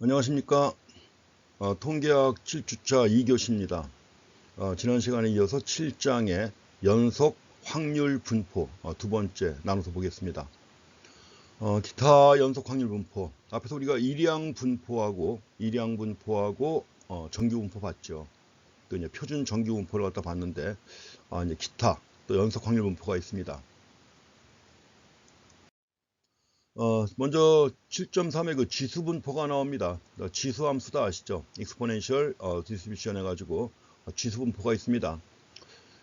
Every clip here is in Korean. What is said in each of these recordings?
안녕하십니까. 통계학 7주차 2교시입니다. 지난 시간에 이어서 7장의 연속 확률 분포 두 번째 나눠서 보겠습니다. 기타 연속 확률 분포, 앞에서 우리가 일량 분포하고 정규 분포 봤죠. 또 이제 표준 정규 분포를 갖다 봤는데 이제 기타 또 연속 확률 분포가 있습니다. 먼저 7.3의 그 지수 분포가 나옵니다. 지수 함수다 아시죠? exponential distribution 해가지고 지수 분포가 있습니다.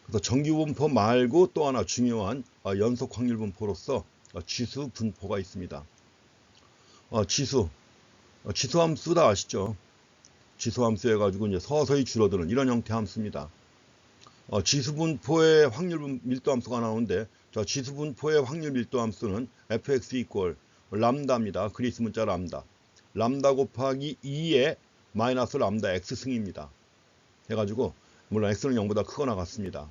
그래서 정규 분포 말고 또 하나 중요한 연속 확률 분포로서 지수 분포가 있습니다. 지수 함수다 아시죠? 지수 함수 해가지고 이제 서서히 줄어드는 이런 형태 함수입니다. 지수 분포의 확률 밀도 함수가 나오는데, 지수 분포의 확률 밀도 함수는 fx 이퀄 람다입니다. 그리스 문자 람다. 람다 곱하기 2의 마이너스 람다 x승입니다. 해가지고 물론 x는 0보다 크거나 같습니다.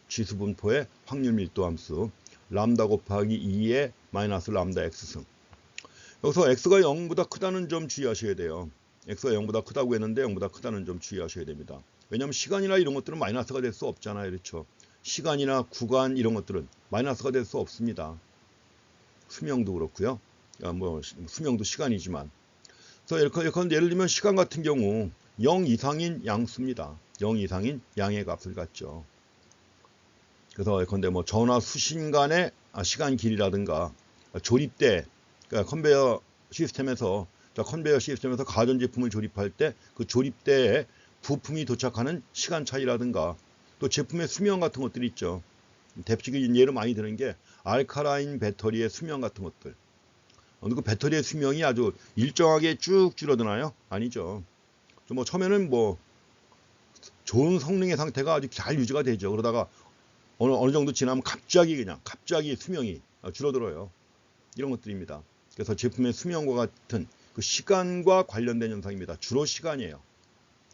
지수 분포의 확률 밀도 함수 람다 곱하기 2의 마이너스 람다 x승. 여기서 x가 0보다 크다는 점 주의하셔야 돼요. x가 0보다 크다고 했는데 0보다 크다는 점 주의하셔야 됩니다. 왜냐하면 시간이나 이런 것들은 마이너스가 될 수 없잖아요. 그렇죠? 시간이나 구간 이런 것들은 마이너스가 될 수 없습니다. 수명도 그렇고요. 수명도 시간이지만. 그래서 예를 들면 시간 같은 경우 0 이상인 양수입니다. 0 이상인 양의 값을 갖죠. 그래서 예컨대 전화 수신 간의 시간 길이라든가 조립대, 그러니까 컨베이어 시스템에서 가전제품을 조립할 때 그 조립대에 부품이 도착하는 시간 차이라든가 또 제품의 수명 같은 것들이 있죠. 대표적인 예로 많이 드는 게 알카라인 배터리의 수명 같은 것들. 그 배터리의 수명이 아주 일정하게 쭉 줄어드나요? 아니죠. 처음에는 좋은 성능의 상태가 아주 잘 유지가 되죠. 그러다가 어느 정도 지나면 갑자기 수명이 줄어들어요. 이런 것들입니다. 그래서 제품의 수명과 같은 그 시간과 관련된 현상입니다. 주로 시간이에요.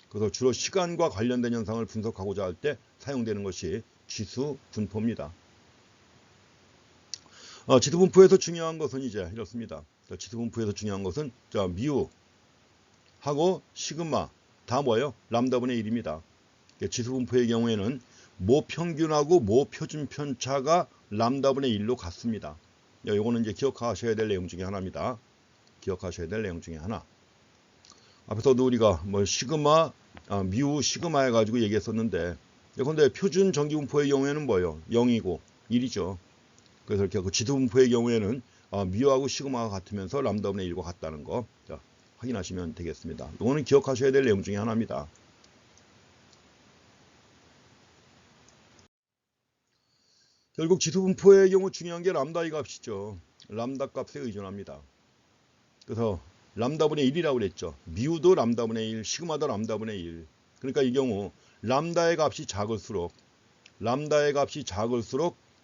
그래서 주로 시간과 관련된 현상을 분석하고자 할 때 사용되는 것이 지수 분포입니다. 지수 분포에서 중요한 것은 이제 이렇습니다. 지수 분포에서 중요한 것은 뮤 하고 시그마 다 뭐예요? 람다분의 1입니다. 지수 분포의 경우에는 모평균하고 모표준 편차가 람다분의 1로 같습니다. 이거는 이제 기억하셔야 될 내용 중에 하나입니다. 기억하셔야 될 내용 중에 하나. 앞에서도 우리가 시그마, 뮤, 시그마 해가지고 얘기했었는데, 근데 표준 정기 분포의 경우에는 뭐예요? 0이고 1이죠. 그래서 이렇게 그 지수 분포의 경우에는 뮤하고 시그마가 같으면서 람다분의 1과 같다는 거 확인하시면 되겠습니다. 이거는 기억하셔야 될 내용 중에 하나입니다. 결국 지수 분포의 경우 중요한 게 람다의 값이죠. 람다 값에 의존합니다. 그래서 람다분의 1이라고 그랬죠. 뮤도 람다분의 1, 시그마도 람다분의 1. 그러니까 이 경우 람다의 값이 작을수록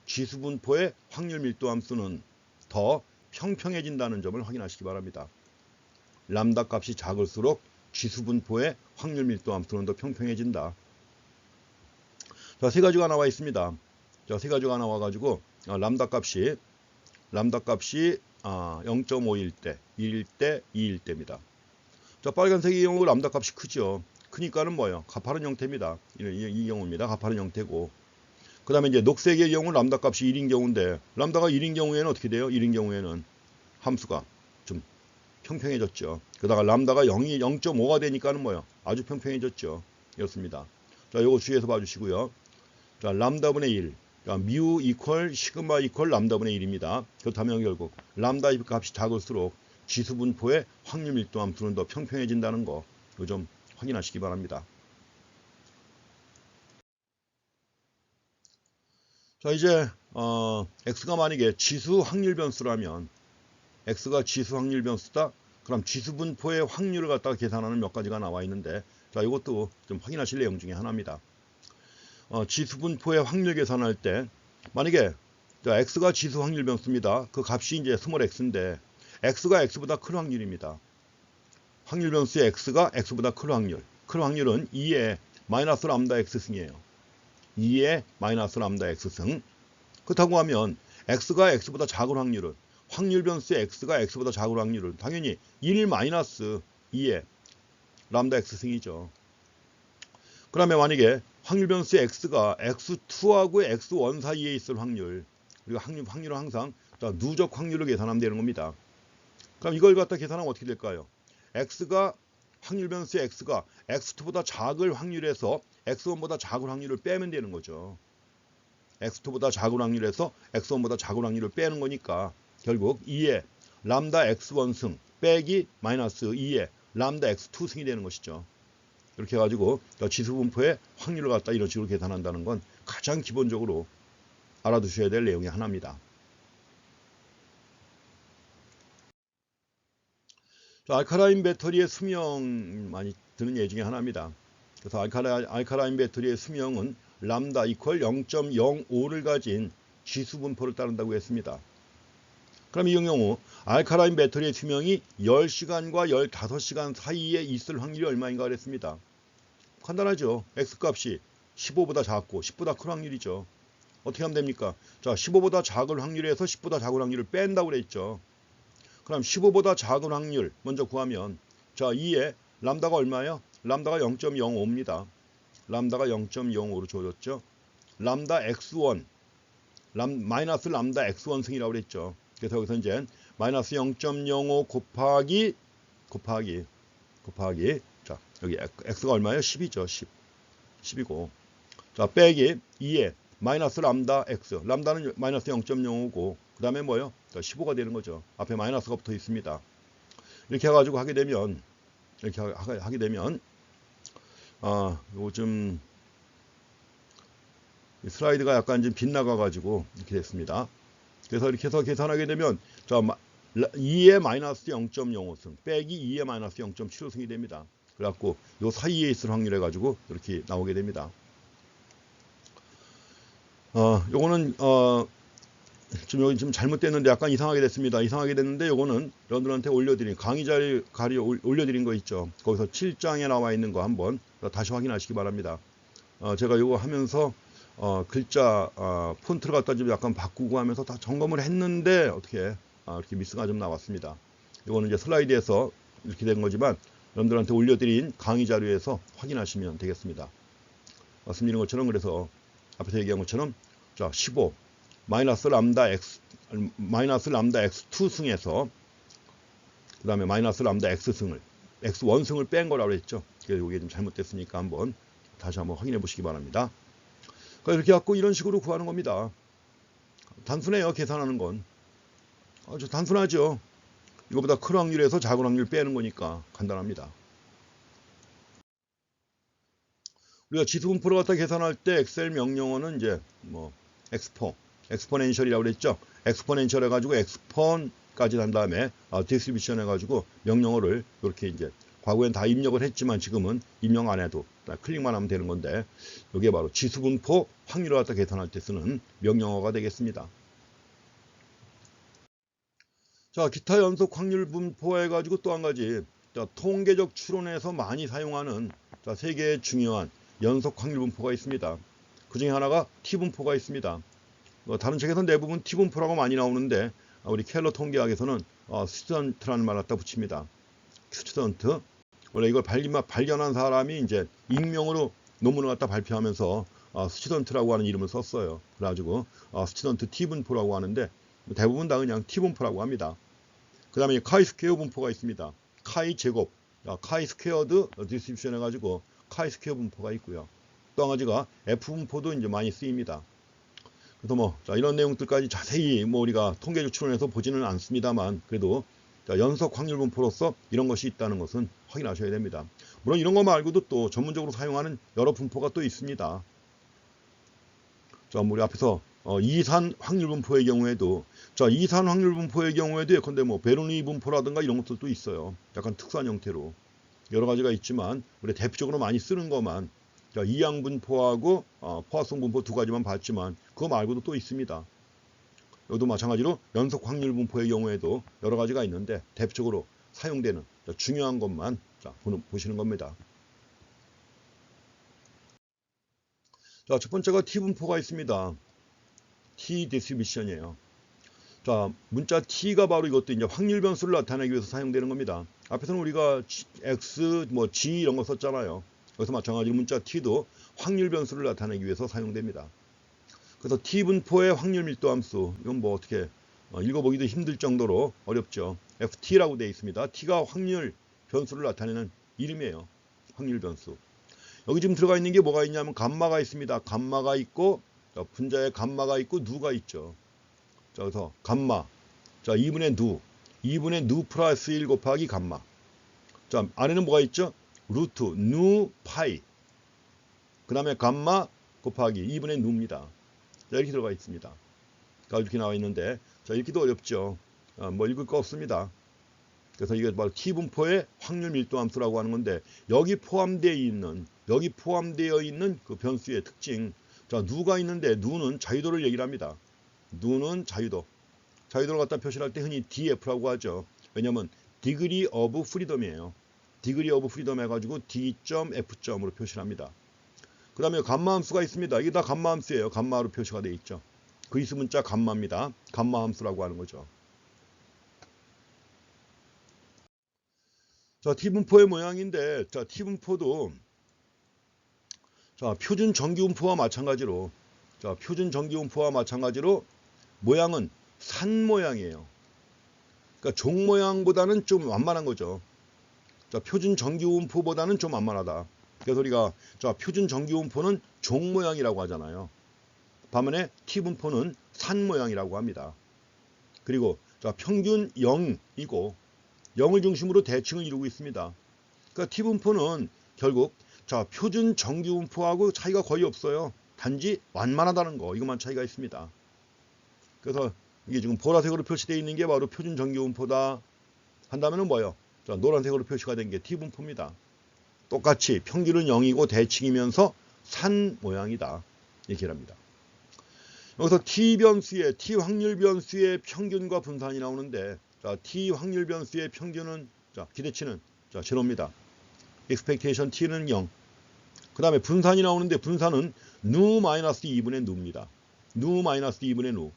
지수 분포의 확률 밀도 함수는 더 평평해진다는 점을 확인하시기 바랍니다. 람다 값이 작을수록 지수 분포의 확률 밀도 함수는 더 평평해진다. 세 가지가 나와 있습니다. 세 가지가 나와가지고 람다 값이 0.5일 때, 1일 때, 2일 때입니다. 빨간색의 경우 람다 값이 크죠. 크니까는 뭐예요? 가파른 형태입니다. 이 경우입니다. 가파른 형태고. 그 다음에 이제 녹색의 경우 람다 값이 1인 경우인데, 람다가 1인 경우에는 어떻게 돼요? 1인 경우에는 함수가 좀 평평해졌죠. 그러다가 람다가 0.5가 되니까는 뭐예요? 아주 평평해졌죠. 이렇습니다. 요거 주의해서 봐주시고요. 람다분의 1. 뮤 이퀄 시그마 이퀄 람다분의 1입니다. 그렇다면 결국 람다 값이 작을수록 지수 분포의 확률 밀도 함수는 더 평평해진다는 거 좀 확인하시기 바랍니다. 이제 x가 만약에 지수 확률 변수라면 x가 지수 확률 변수다. 그럼 지수 분포의 확률을 갖다가 계산하는 몇 가지가 나와 있는데 이것도 좀 확인하실 내용 중에 하나입니다. 지수 분포의 확률 계산할 때 만약에 x가 지수 확률 변수입니다. 그 값이 이제 스몰 x인데 x가 x보다 큰 확률입니다. 확률 변수의 x가 x보다 큰 확률. 큰 확률은 2의 마이너스 람다 x승이에요. 2의 마이너스 람다 x승. 그렇다고 하면 x가 x보다 작은 확률은 확률 변수의 x가 x보다 작은 확률은 당연히 1 마이너스 2에 람다 x승이죠. 그러면 만약에 확률 변수 x가 x2하고 x1 사이에 있을 확률, 우리가 확률은 항상 누적 확률로 계산하면 되는 겁니다. 그럼 이걸 갖다 계산하면 어떻게 될까요? x가 확률 변수 x가 x2보다 작을 확률에서 x1보다 작은 확률을 빼면 되는 거죠. x2보다 작은 확률에서 x1보다 작은 확률을 빼는 거니까 결국 2의 람다 x1승 빼기 마이너스 2의 람다 x2승이 되는 것이죠. 이렇게 해가지고 지수분포의 확률을 갖다 이런 식으로 계산한다는 건 가장 기본적으로 알아두셔야 될 내용이 하나입니다. 알카라인 배터리의 수명 많이 드는 예 중에 하나입니다. 그래서 알카라인 배터리의 수명은 람다 이퀄 0.05를 가진 지수분포를 따른다고 했습니다. 그럼 이 경우 알카라인 배터리의 수명이 10시간과 15시간 사이에 있을 확률이 얼마인가 그랬습니다. 간단하죠. X값이 15보다 작고 10보다 큰 확률이죠. 어떻게 하면 됩니까? 자, 15보다 작은 확률에서 10보다 작은 확률을 뺀다고 그랬죠. 그럼 15보다 작은 확률 먼저 구하면 자 2에 람다가 얼마예요? 람다가 0.05입니다. 람다가 0.05로 주어졌죠. 람다 x1 마이너스 람다 x1 승이라고 그랬죠. 그래서 여기서 이제 마이너스 0.05 곱하기 자 여기 x가 얼마예요? 10이죠. 10이고 자 빼기 2에 마이너스 람다 x 람다는 마이너스 0.05고 그 다음에 뭐예요? 15가 되는 거죠. 앞에 마이너스가 붙어 있습니다. 이렇게 해가지고 하게 되면 요즘 슬라이드가 약간 좀 빗나가가지고 이렇게 됐습니다. 그래서 이렇게 해서 계산하게 되면 자 2의 마이너스 0.05승 빼기 2의 마이너스 0.75승이 됩니다. 그래갖고 요 사이에 있을 확률 해가지고 이렇게 나오게 됩니다. 요거는 여기 좀 잘못됐는데 약간 이상하게 됐습니다. 이상하게 됐는데 요거는 여러분들한테 올려드린 강의 자료 올려드린 거 있죠. 거기서 7장에 나와 있는 거 한번 다시 확인하시기 바랍니다. 제가 요거 하면서 글자 폰트를 갖다 좀 약간 바꾸고 하면서 다 점검을 했는데 어떻게 이렇게 미스가 좀 나왔습니다. 요거는 이제 슬라이드에서 이렇게 된 거지만 여러분들한테 올려드린 강의 자료에서 확인하시면 되겠습니다. 말씀드린 것처럼 그래서 앞에서 얘기한 것처럼 자 15 마이너스 람다 x2 승에서 그 다음에 마이너스 람다 x승을 x1 승을 뺀 거라고 했죠. 그래서 이게 좀 잘못됐으니까 한번 다시 한번 확인해 보시기 바랍니다. 그러니까 이렇게 갖고 이런 식으로 구하는 겁니다. 단순해요. 계산하는 건 아주 단순하죠. 이거보다 큰 확률에서 작은 확률 빼는 거니까 간단합니다. 우리가 지수분포를 갖다 계산할 때 엑셀 명령어는 이제 뭐 엑스포넨셜이라고 그랬죠. 엑스포넨셜 해가지고 엑스폰까지 한 다음에 디스트리뷰션 해가지고 명령어를 이렇게 이제 과거엔 다 입력을 했지만 지금은 입력 안 해도 클릭만 하면 되는 건데 이게 바로 지수분포 확률을 갖다 계산할 때 쓰는 명령어가 되겠습니다. 자, 기타 연속 확률 분포 해가지고 또 한 가지 통계적 추론에서 많이 사용하는 세 개의 중요한 연속 확률 분포가 있습니다. 그 중에 하나가 T분포가 있습니다. 다른 책에서는 대부분 T분포라고 많이 나오는데 우리 켈러 통계학에서는 스튜던트라는 말을 갖다 붙입니다. 스튜던트. 원래 이걸 발견한 사람이 이제 익명으로 논문을 갖다 발표하면서 스튜던트라고 하는 이름을 썼어요. 그래가지고 스튜던트 T분포라고 하는데 대부분 다 그냥 T분포라고 합니다. 그 다음에 카이 스퀘어 분포가 있습니다. 카이 제곱, 카이 스퀘어드 디스트리뷰션 해가지고 카이 스퀘어 분포가 있고요. 또 한 가지가 F분포도 이제 많이 쓰입니다. 그래서 이런 내용들까지 자세히 우리가 통계적 추론에서 보지는 않습니다만 그래도 연속 확률 분포로서 이런 것이 있다는 것은 확인하셔야 됩니다. 물론 이런 거 말고도 또 전문적으로 사용하는 여러 분포가 또 있습니다. 우리 앞에서 이산 확률 분포의 경우에도 이산 확률 분포의 경우에도 예컨대 베르누이 분포라든가 이런 것들도 있어요. 약간 특수한 형태로 여러 가지가 있지만 우리 대표적으로 많이 쓰는 것만 이항 분포하고 포화성 분포 두 가지만 봤지만 그거 말고도 또 있습니다. 여기도 마찬가지로 연속 확률 분포의 경우에도 여러 가지가 있는데 대표적으로 사용되는 중요한 것만 보시는 겁니다. 첫 번째가 T 분포가 있습니다. T 디스트리뷰션이에요. 자, 문자 t가 바로 이것도 이제 확률 변수를 나타내기 위해서 사용되는 겁니다. 앞에서는 우리가 x, g 이런 거 썼잖아요. 여기서 마찬가지로 문자 t도 확률 변수를 나타내기 위해서 사용됩니다. 그래서 t 분포의 확률 밀도 함수, 이건 뭐 어떻게 읽어보기도 힘들 정도로 어렵죠. ft라고 되어 있습니다. t가 확률 변수를 나타내는 이름이에요. 확률 변수. 여기 지금 들어가 있는 게 뭐가 있냐면 감마가 있습니다. 감마가 있고, 분자에 감마가 있고 누가 있죠. 자, 그래서 감마. 자, 2분의 누 플러스 1 곱하기 감마. 자, 안에는 뭐가 있죠? 루트 누 파이. 그 다음에 감마 곱하기 2분의 누입니다. 자, 이렇게 들어가 있습니다. 자, 이렇게 나와 있는데, 자, 읽기도 어렵죠. 뭐 읽을 거 없습니다. 그래서 이게 바로 t분포의 확률 밀도 함수라고 하는 건데, 여기 포함되어 있는 그 변수의 특징. 자, 누가 있는데, 누는 자유도를 얘기를 합니다. 누는 자유도. 자유도를 갖다 표시할 때 흔히 df라고 하죠. 왜냐면 degree of freedom이에요. degree of freedom 해가지고 d.f.으로 표시를 합니다. 그 다음에 감마 함수가 있습니다. 이게 다 감마 함수예요. 감마로 표시가 되어 있죠. 그리스 문자 감마입니다. 감마 함수라고 하는 거죠. 자, t분포의 모양인데, 자, t분포도 자, 표준 정기분포와 마찬가지로 모양은 산 모양이에요. 그러니까 종 모양보다는 좀 완만한 거죠. 자, 표준 정기분포보다는 좀 완만하다. 그래서 우리가 자, 표준 정기분포는 종 모양이라고 하잖아요. 반면에 t분포는 산 모양이라고 합니다. 그리고 자, 평균 0이고 0을 중심으로 대칭을 이루고 있습니다. 그러니까 t분포는 결국 자, 표준 정기분포하고 차이가 거의 없어요. 단지 완만하다는 거, 이것만 차이가 있습니다. 그래서 이게 지금 보라색으로 표시되어 있는 게 바로 표준 정기분포다 한다면은 뭐예요? 자, 노란색으로 표시가 된 게 t분포입니다. 똑같이 평균은 0이고 대칭이면서 산 모양이다. 이렇게 합니다. 여기서 t 확률 변수의 평균과 분산이 나오는데, 자, t 확률 변수의 평균은 자, 기대치는 자, 제로입니다. expectation t는 0. 그 다음에 분산이 나오는데 분산은 누 마이너스 2분의 누입니다. 누 마이너스 2분의 누.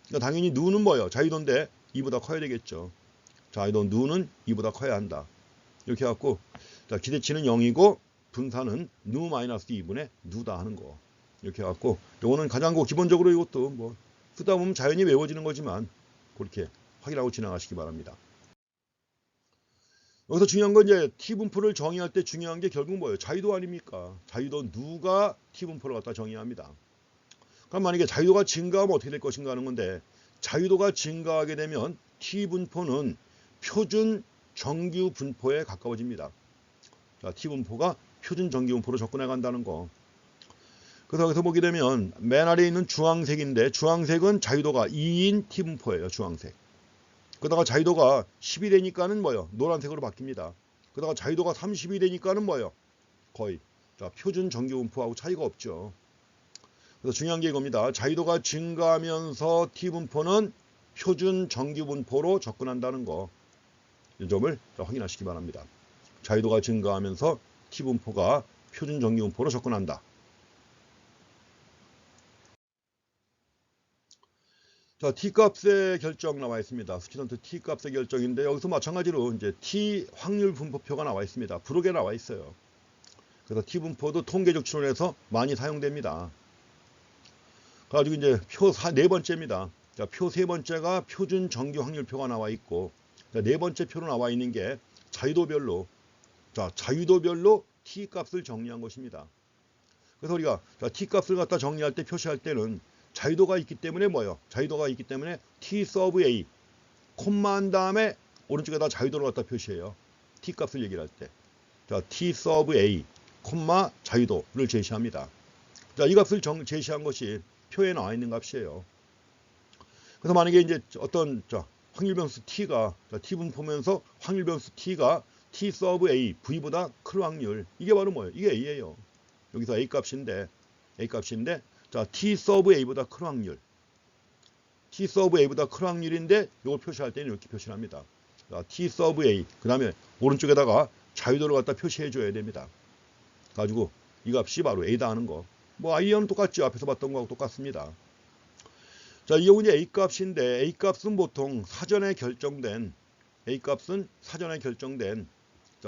그러니까 당연히 누는 뭐예요? 자유도인데 2보다 커야 되겠죠. 자유도 누는 2보다 커야 한다. 이렇게 해갖고 자, 기대치는 0이고 분산은 누 마이너스 2분의 누다 하는 거. 이렇게 해갖고 요거는 가장 기본적으로 이것도 뭐 쓰다 보면 자연히 외워지는 거지만 그렇게 확인하고 지나가시기 바랍니다. 여기서 중요한 건 이제 t분포를 정의할 때 중요한 게 결국 뭐예요? 자유도 아닙니까? 자유도 누가 t분포를 갖다 정의합니다. 그럼 만약에 자유도가 증가하면 어떻게 될 것인가 하는 건데, 자유도가 증가하게 되면 t분포는 표준 정규 분포에 가까워집니다. 자, t분포가 표준 정규 분포로 접근해 간다는 거. 그래서 여기서 보게 되면 맨 아래에 있는 주황색인데, 주황색은 자유도가 2인 t분포예요. 주황색. 그러다가 자유도가 10이 되니까는 뭐예요? 노란색으로 바뀝니다. 그러다가 자유도가 30이 되니까는 뭐예요? 거의 자, 표준 정규 분포하고 차이가 없죠. 그래서 중요한 게 이겁니다. 자유도가 증가하면서 t분포는 표준 정규 분포로 접근한다는 거. 이 점을 확인하시기 바랍니다. 자유도가 증가하면서 t분포가 표준 정규 분포로 접근한다. 자, t값의 결정 나와 있습니다. 스튜던트 t값의 결정인데, 여기서 마찬가지로 이제 t 확률 분포표가 나와 있습니다. 부록에 나와 있어요. 그래서 t분포도 통계적 추론에서 많이 사용됩니다. 그래가지고 이제 표 네 번째입니다. 자, 표 세 번째가 표준 정규 확률표가 나와 있고, 네 번째 표로 나와 있는 게 자유도별로, 자, 자유도별로 t값을 정리한 것입니다. 그래서 우리가 자, t값을 갖다 정리할 때 표시할 때는 자유도가 있기 때문에 뭐예요? 자유도가 있기 때문에 t sub a 콤마 한 다음에 오른쪽에다 자유도를 갖다 표시해요. t값을 얘기를 할 때. 자, t sub a 콤마 자유도를 제시합니다. 자, 이 값을 제시한 것이 표에 나와 있는 값이에요. 그래서 만약에 이제 어떤 자, 확률 변수 t가 자, t분포면서 확률 변수 t가 t sub a v보다 클 확률, 이게 바로 뭐예요? 이게 a예요. 여기서 a 값인데 자, t sub a보다 큰 확률. t sub a보다 큰 확률인데 이걸 표시할 때는 이렇게 표시를 합니다. 자, t sub a. 그다음에 오른쪽에다가 자유도를 갖다 표시해 줘야 됩니다. 가지고 이 값이 바로 a다 하는 거. 뭐 i는 똑같죠. 앞에서 봤던 거하고 똑같습니다. 자, 이 경우 이제 A 값인데 A 값은 보통 사전에 결정된 자,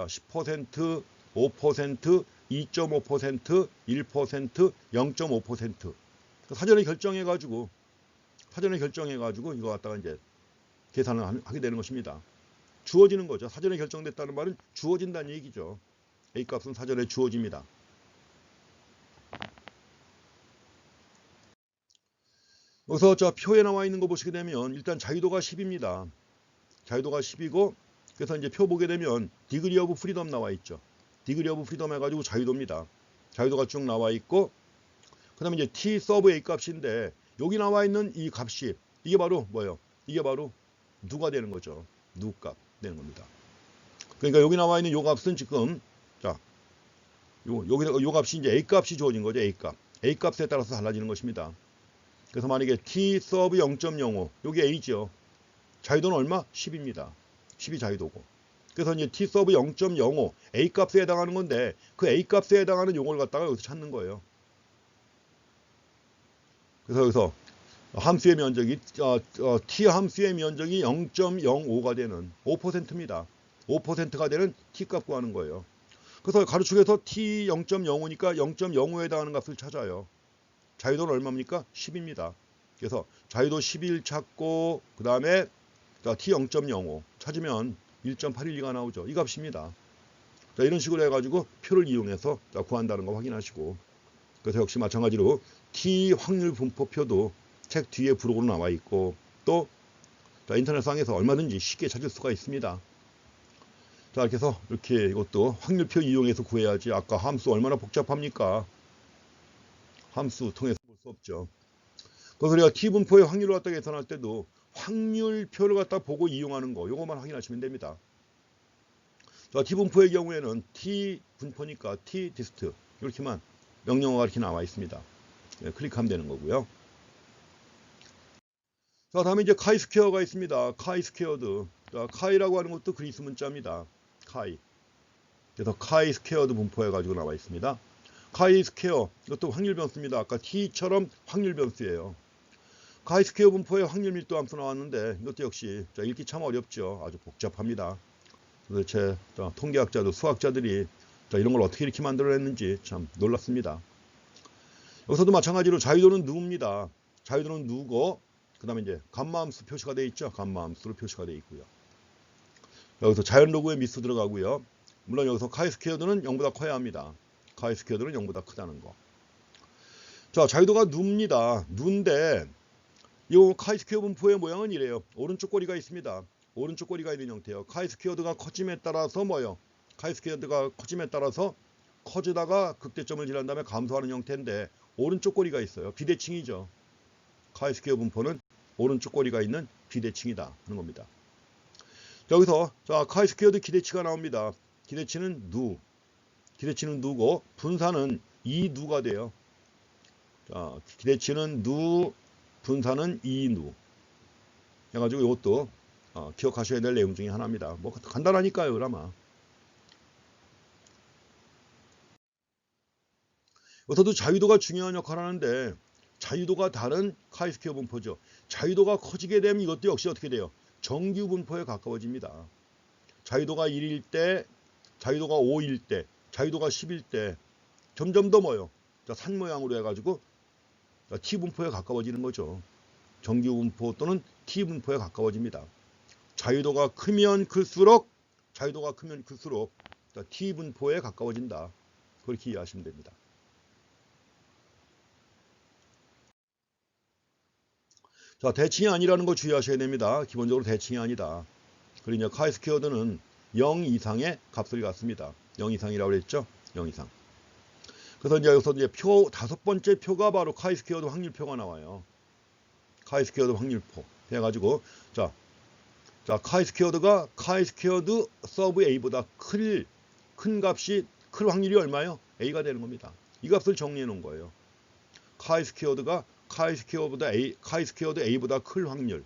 10%, 5%, 2.5%, 1%, 0.5% 사전에 결정해가지고 이거 갖다가 이제 계산을 하게 되는 것입니다. 주어지는 거죠. 사전에 결정됐다는 말은 주어진다는 얘기죠. A 값은 사전에 주어집니다. 여기서 저 표에 나와 있는 거 보시게 되면 일단 자유도가 10입니다. 자유도가 10이고 그래서 이제 표 보게 되면 디그리 오브 프리덤 나와 있죠. 디그리 오브 프리덤 해가지고 자유도입니다. 자유도가 쭉 나와 있고 그 다음에 이제 T 서브 A 값인데 여기 나와 있는 이 값이 이게 바로 뭐예요? 이게 바로 누가 되는 거죠. 누 값 되는 겁니다. 그러니까 여기 나와 있는 요 값은 지금 자, 요 값이 이제 A 값이 주어진 거죠. A 값. A 값에 따라서 달라지는 것입니다. 그래서 만약에 T 서브 0.05 여기 A죠. 자유도는 얼마? 10입니다. 10이 자유도고. 그래서 이제 T 서브 0.05 A 값에 해당하는 건데 그 A 값에 해당하는 용어를 갖다가 여기서 찾는 거예요. 그래서 여기서 함수의 면적이 T 함수의 면적이 0.05가 되는 5%입니다. 5%가 되는 T 값 구하는 거예요. 그래서 가로축에서 T 0.05니까 0.05에 해당하는 값을 찾아요. 자유도는 얼마입니까? 10입니다. 그래서 자유도 11 찾고 그 다음에 T 0.05 찾으면 1.812가 나오죠. 이 값입니다. 자, 이런 식으로 해가지고 표를 이용해서 구한다는 거 확인하시고 그래서 역시 마찬가지로 T 확률 분포표도 책 뒤에 부록으로 나와 있고 또 인터넷상에서 얼마든지 쉽게 찾을 수가 있습니다. 자, 이렇게 해서 이렇게 이것도 확률표 이용해서 구해야지 아까 함수 얼마나 복잡합니까? 함수 통해서 볼 수 없죠. 그래서 우리가 T분포의 확률을 갖다 계산할 때도 확률표를 갖다 보고 이용하는 거 요것만 확인하시면 됩니다. 자, T분포의 경우에는 T분포니까 T디스트 이렇게만 명령어가 이렇게 나와 있습니다. 네, 클릭하면 되는 거고요. 자, 다음에 이제 카이 스퀘어가 있습니다. 카이 스퀘어드. 자, 카이라고 하는 것도 그리스 문자입니다. 카이. 그래서 카이 스퀘어드 분포해 가지고 나와 있습니다. 카이 스퀘어 이것도 확률 변수입니다. 아까 T처럼 확률 변수예요. 카이 스퀘어 분포의 확률 밀도 함수 나왔는데 이것도 역시 읽기 참 어렵죠. 아주 복잡합니다. 도대체 통계학자도 수학자들이 이런 걸 어떻게 이렇게 만들어냈는지 참 놀랐습니다. 여기서도 마찬가지로 자유도는 누입니다. 자유도는 누고 그 다음에 이제 감마함수 표시가 되어 있죠. 감마함수로 표시가 되어 있고요. 여기서 자연로그의 미수 들어가고요. 물론 여기서 카이 스퀘어드는 0보다 커야 합니다. 카이 스퀘어드는 0보다 크다는 거. 자, 자유도가 누입니다. 누인데 이 카이 스퀘어 분포의 모양은 이래요. 오른쪽 꼬리가 있습니다. 오른쪽 꼬리가 있는 형태예요. 카이 스퀘어드가 커짐에 따라서 뭐예요? 카이 스퀘어드가 커짐에 따라서 커지다가 극대점을 지난 다음에 감소하는 형태인데 오른쪽 꼬리가 있어요. 비대칭이죠. 카이 스퀘어 분포는 오른쪽 꼬리가 있는 비대칭이다 하는 겁니다. 여기서 자, 카이 스퀘어드 기대치가 나옵니다. 기대치는 누. 기대치는 누고 분사는 2누가 돼요. 자, 기대치는 누, 분사는 2누. 해가지고 이것도 기억하셔야 될 내용 중에 하나입니다. 뭐 간단하니까요, 그나마. 여기서도 자유도가 중요한 역할을 하는데 자유도가 다른 카이 스퀘어 분포죠. 자유도가 커지게 되면 이것도 역시 어떻게 돼요? 정규 분포에 가까워집니다. 자유도가 1일 때, 자유도가 5일 때, 자유도가 10일 때 점점 더 뭐요? 산 모양으로 해가지고 T 분포에 가까워지는 거죠. 정규 분포 또는 T 분포에 가까워집니다. 자유도가 크면 클수록 T 분포에 가까워진다. 그렇게 이해하시면 됩니다. 자, 대칭이 아니라는 거 주의하셔야 됩니다. 기본적으로 대칭이 아니다. 그리고 이제 카이 스퀘어드는 0 이상의 값을 갖습니다. 0 이상이라고 그랬죠? 0 이상. 그래서 이제 여기서 이제 다섯 번째 표가 바로 카이 스퀘어드 확률표가 나와요. 카이 스퀘어드 확률표 해가지고 자, 카이 스퀘어드 서브 A보다 큰 값이 클 확률이 얼마요? A가 되는 겁니다. 이 값을 정리해 놓은 거예요. 카이 스퀘어드 A보다 클 확률.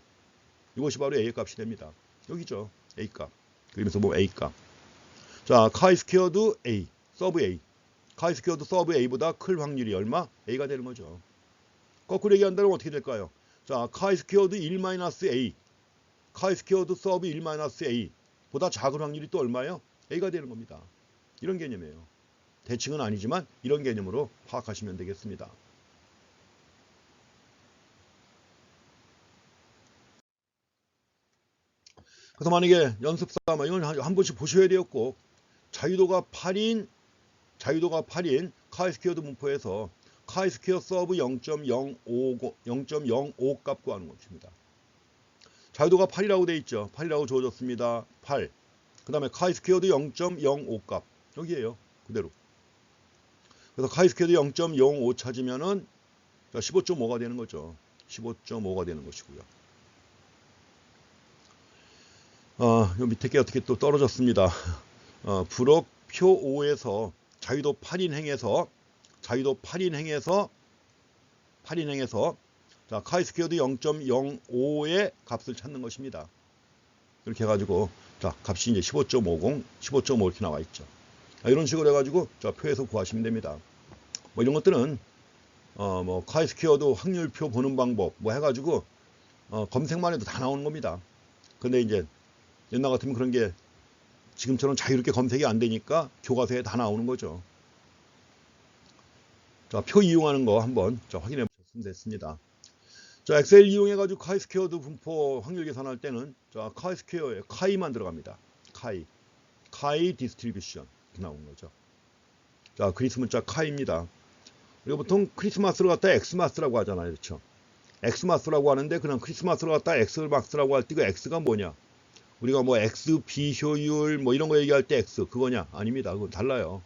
이것이 바로 A의 값이 됩니다. 여기죠. A 값. 그러면서 뭐 A 값. 자, 카이 스퀘어드 A, 서브 A. 카이 스퀘어드 서브 A보다 클 확률이 얼마? A가 되는 거죠. 거꾸로 얘기한다면 어떻게 될까요? 자, 카이 스퀘어드 1-a, 카이 스퀘어드 서브 1-a 보다 작은 확률이 또 얼마예요? a가 되는 겁니다. 이런 개념이에요. 대칭은 아니지만 이런 개념으로 파악하시면 되겠습니다. 그래서 만약에 연습삼아 이건 한 번씩 보셔야 돼요. 꼭 자유도가 8인 카이 스퀘어드 분포에서 카이 스퀘어 서브 0.05 값 구하는 것입니다. 자유도가 8이라고 돼 있죠. 8이라고 주어졌습니다. 8. 그 다음에 카이 스퀘어드 0.05 값 여기에요. 그대로. 그래서 카이 스퀘어드 0.05 찾으면은 15.5가 되는 거죠. 15.5가 되는 것이고요. 요 밑에 게 어떻게 또 떨어졌습니다. 부록 표 5에서 자유도 8인 행에서 자, 카이 스퀘어드 0.05의 값을 찾는 것입니다. 이렇게 해가지고 자, 값이 이제 15.50 이렇게 나와 있죠. 이런 식으로 해가지고 자, 표에서 구하시면 됩니다. 뭐 이런 것들은 뭐 카이 스퀘어드 확률표 보는 방법 뭐 해가지고 검색만 해도 다 나오는 겁니다. 근데 이제 옛날 같으면 그런 게 지금처럼 자유롭게 검색이 안 되니까 교과서에 다 나오는 거죠. 자, 표 이용하는 거 한번 확인해 보셨으면 됐습니다. 자, 엑셀 이용해가지고 카이 스퀘어드 분포 확률 계산할 때는 자, 카이 스퀘어에 카이만 들어갑니다. 카이 디스트리뷰션 이렇게 나오는 거죠. 자, 그리스 문자 카이입니다. 우리가 보통 크리스마스를 갖다 엑스마스라고 하잖아요. 그렇죠? 엑스마스라고 하는데 그냥 크리스마스를 갖다 엑스마스라고 할 때 그 엑스가 뭐냐? 우리가 뭐 X 비효율 뭐 이런 거 얘기할 때 X 그거냐? 아닙니다. 그건 달라요.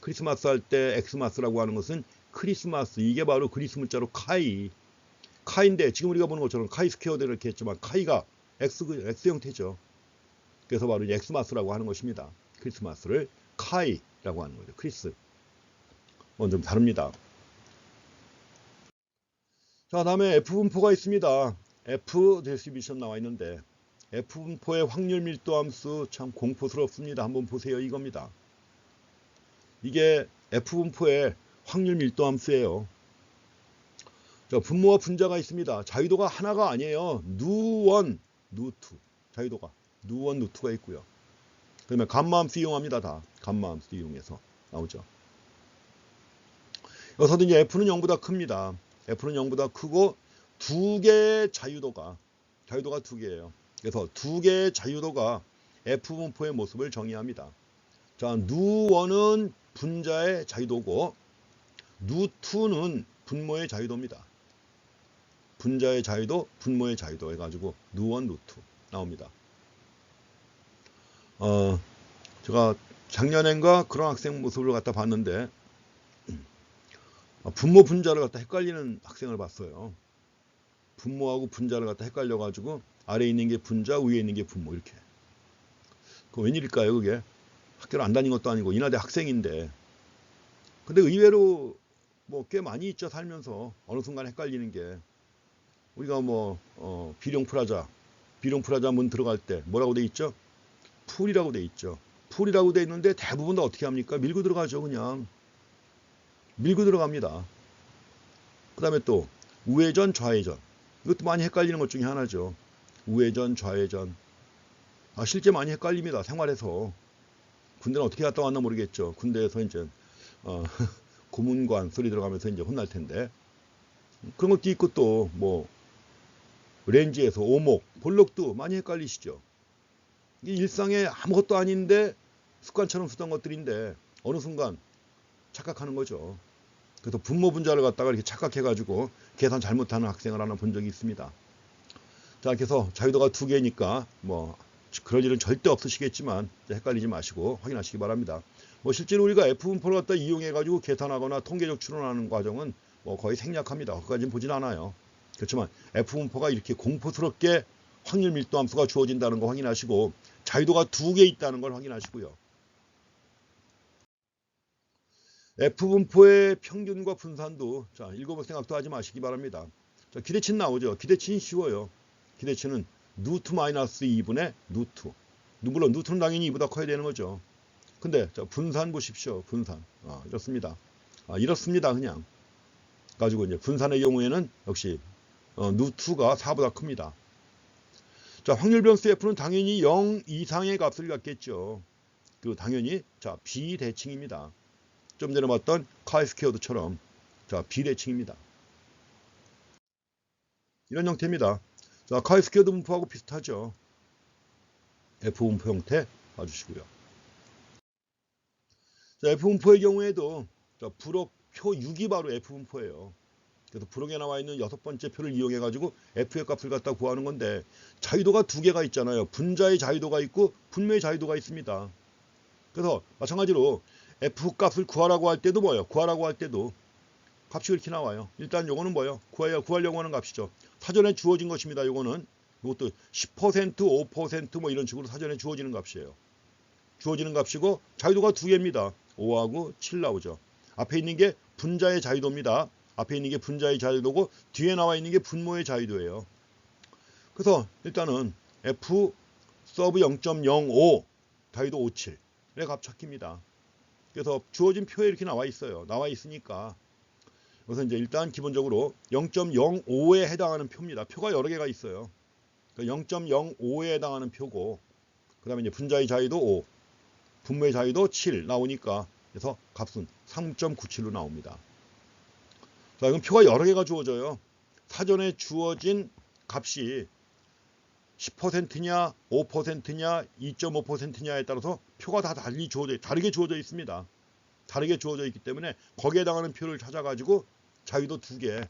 크리스마스 할 때 엑스마스라고 하는 것은 크리스마스 이게 바로 그리스 문자로 카인데 지금 우리가 보는 것처럼 카이 스퀘어드 이렇게 했지만 카이가 X 형태죠. 그래서 바로 이제 엑스마스라고 하는 것입니다. 크리스마스를 카이라고 하는 거죠. 크리스. 좀 다릅니다. 자, 다음에 F분포가 있습니다. F 디스트리뷰션 나와 있는데 F분포의 확률 밀도 함수 참 공포스럽습니다. 한번 보세요. 이겁니다. 이게 F분포의 확률 밀도 함수예요. 자, 분모와 분자가 있습니다. 자유도가 하나가 아니에요. 누1, 누2 자유도가 누1, 누2가 있고요. 그다음에 감마함수 이용합니다. 다 감마함수 이용해서 나오죠. 여기서도 이제 F는 0보다 큽니다. F는 0보다 크고 두 개의 자유도가 두 개예요. 그래서 두 개의 자유도가 F분포의 모습을 정의합니다. 자, 누1은 분자의 자유도고 누2는 분모의 자유도입니다. 분자의 자유도, 분모의 자유도 해가지고 누1, 누2 나옵니다. 제가 작년엔가 그런 학생 모습을 갖다 봤는데 분모 분자를 갖다 헷갈리는 학생을 봤어요. 분모하고 분자를 갖다 헷갈려가지고 아래에 있는 게 분자, 위에 있는 게 분모 이렇게. 그 웬일일까요, 그게? 학교를 안 다닌 것도 아니고 인하대 학생인데. 근데 의외로 뭐 꽤 많이 있죠, 살면서. 어느 순간 헷갈리는 게. 우리가 뭐 비룡프라자 문 들어갈 때 뭐라고 돼 있죠? 풀이라고 돼 있죠. 풀이라고 돼 있는데 대부분 다 어떻게 합니까? 밀고 들어가죠. 그냥 밀고 들어갑니다. 그 다음에 또 우회전 좌회전 이것도 많이 헷갈리는 것 중에 하나죠. 우회전 좌회전 실제 많이 헷갈립니다. 생활에서. 군대는 어떻게 갔다 왔나 모르겠죠. 군대에서 이제 고문관 소리 들어가면서 이제 혼날 텐데 그런 것도 있고 또 뭐 렌즈에서 오목, 볼록도 많이 헷갈리시죠. 이게 일상에 아무것도 아닌데 습관처럼 쓰던 것들인데 어느 순간 착각하는 거죠. 그래서 분모 분자를 갖다가 이렇게 착각해가지고 계산 잘못하는 학생을 하나 본 적이 있습니다. 자, 그래서 자유도가 두 개니까 뭐 그럴 일은 절대 없으시겠지만 헷갈리지 마시고 확인하시기 바랍니다. 뭐 실제로 우리가 F분포를 갖다 이용해가지고 계산하거나 통계적 추론하는 과정은 뭐 거의 생략합니다. 거기까지는 보진 않아요. 그렇지만 F분포가 이렇게 공포스럽게 확률 밀도 함수가 주어진다는 거 확인하시고 자유도가 두 개 있다는 걸 확인하시고요. F분포의 평균과 분산도 자, 읽어볼 생각도 하지 마시기 바랍니다. 자, 기대치는 나오죠. 기대치는 쉬워요. 기대치는 누2 마이너스 2분의 누2. 물론 누2는 당연히 2보다 커야 되는 거죠. 근데 자, 분산 보십시오. 분산. 이렇습니다. 이렇습니다. 그냥. 가지고 이제 분산의 경우에는 역시 누2가 4보다 큽니다. 자, 확률 변수 F는 당연히 0 이상의 값을 갖겠죠. 그 당연히 자 비대칭입니다. 좀 전에 봤던 카이스퀘어드처럼 자 비대칭입니다. 이런 형태입니다. 자, 카이스퀘어드 분포하고 비슷하죠. F 분포 형태 봐주시고요. 자, F 분포의 경우에도 자, 불억표 6이 바로 F 분포예요. 그래서 불억에 나와 있는 6번째 표를 이용해 가지고 F의 값을 갖다 구하는 건데 자유도가 두 개가 있잖아요. 분자의 자유도가 있고 분모의 자유도가 있습니다. 그래서 마찬가지로 F 값을 구하라고 할 때도 뭐예요? 구하라고 할 때도 값이 이렇게 나와요. 일단 요거는 뭐예요? 구하려고 하는 값이죠. 사전에 주어진 것입니다. 요거는 이것도 10%, 5% 뭐 이런 식으로 사전에 주어지는 값이에요. 주어지는 값이고 자유도가 두 개입니다. 5하고 7 나오죠. 앞에 있는 게 분자의 자유도입니다. 앞에 있는 게 분자의 자유도고 뒤에 나와 있는 게 분모의 자유도예요. 그래서 일단은 F 서브 0.05 자유도 57의 값 찾기입니다. 그래서 주어진 표에 이렇게 나와 있어요. 나와 있으니까 그래서 이제 일단 기본적으로 0.05에 해당하는 표입니다. 표가 여러 개가 있어요. 0.05에 해당하는 표고 그 다음에 이제 분자의 자유도 5 분모의 자유도 7 나오니까 그래서 값은 3.97로 나옵니다. 자, 이건 표가 여러 개가 주어져요. 사전에 주어진 값이 10%냐, 5%냐, 2.5%냐에 따라서 표가 다 다르게 주어져 있습니다. 다르게 주어져 있기 때문에 거기에 해당하는 표를 찾아가지고 자유도 두 개,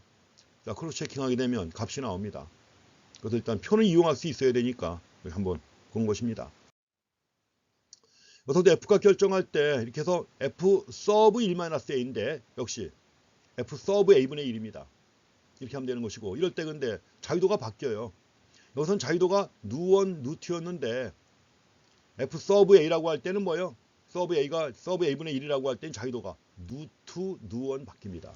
자, 크로스 체킹하게 되면 값이 나옵니다. 그래서 일단 표는 이용할 수 있어야 되니까 한번 본 것입니다. 그래서 F값 결정할 때 이렇게 해서 F 서브 1-A인데 역시 F 서브 A분의 1입니다. 이렇게 하면 되는 것이고 이럴 때 근데 자유도가 바뀌어요. 여기서는 자유도가 누1, 누2였는데 F 서브 A라고 할 때는 뭐예요? 서브 A가 서브 A분의 1이라고 할 때는 자유도가 누2, 누1 바뀝니다.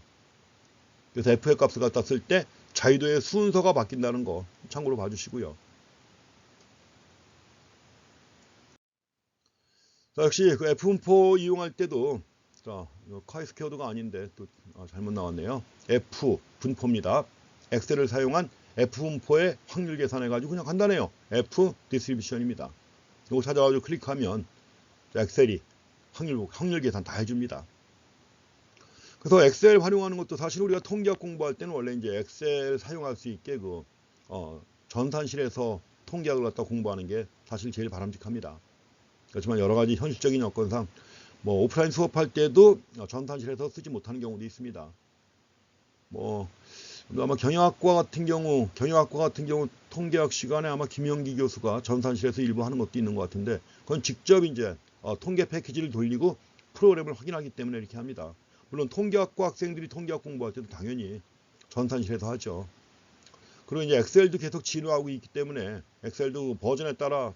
그래서 F의 값을 갖다 쓸 때 자유도의 순서가 바뀐다는 거 참고로 봐주시고요. 자, 역시 그 F 분포 이용할 때도 자, 카이스퀘어드가 아닌데 또 잘못 나왔네요. F 분포입니다. 엑셀을 사용한 F 분포의 확률 계산해가지고 그냥 간단해요. F 디스트리뷰션입니다. 이거 찾아가지고 클릭하면 엑셀이 확률 계산 다 해줍니다. 그래서 엑셀 활용하는 것도 사실 우리가 통계학 공부할 때는 원래 이제 엑셀 사용할 수 있게 전산실에서 통계학을 갖다 공부하는 게 사실 제일 바람직합니다. 그렇지만 여러 가지 현실적인 여건상 뭐 오프라인 수업할 때도 전산실에서 쓰지 못하는 경우도 있습니다. 아마 경영학과 같은 경우 통계학 시간에 아마 김영기 교수가 전산실에서 일부 하는 것도 있는 것 같은데 그건 직접 이제 통계 패키지를 돌리고 프로그램을 확인하기 때문에 이렇게 합니다. 물론 통계학과 학생들이 통계학 공부할 때도 당연히 전산실에서 하죠. 그리고 이제 엑셀도 계속 진화하고 있기 때문에 엑셀도 버전에 따라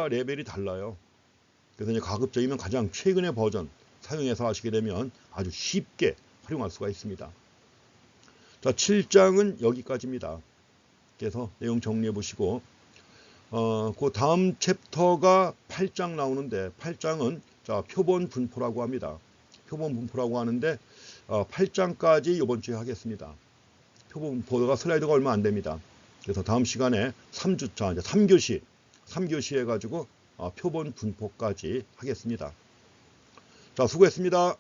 레벨이 달라요. 그래서 이제 가급적이면 가장 최근의 버전 사용해서 하시게 되면 아주 쉽게 활용할 수가 있습니다. 자, 7장은 여기까지입니다. 그래서 내용 정리해 보시고 그 다음 챕터가 8장 나오는데 8장은 자, 표본 분포라고 합니다. 표본 분포라고 하는데 8장까지 이번 주에 하겠습니다. 표본 분포가 슬라이드가 얼마 안 됩니다. 그래서 다음 시간에 3주차 이제 3교시 해가지고 표본 분포까지 하겠습니다. 자, 수고했습니다.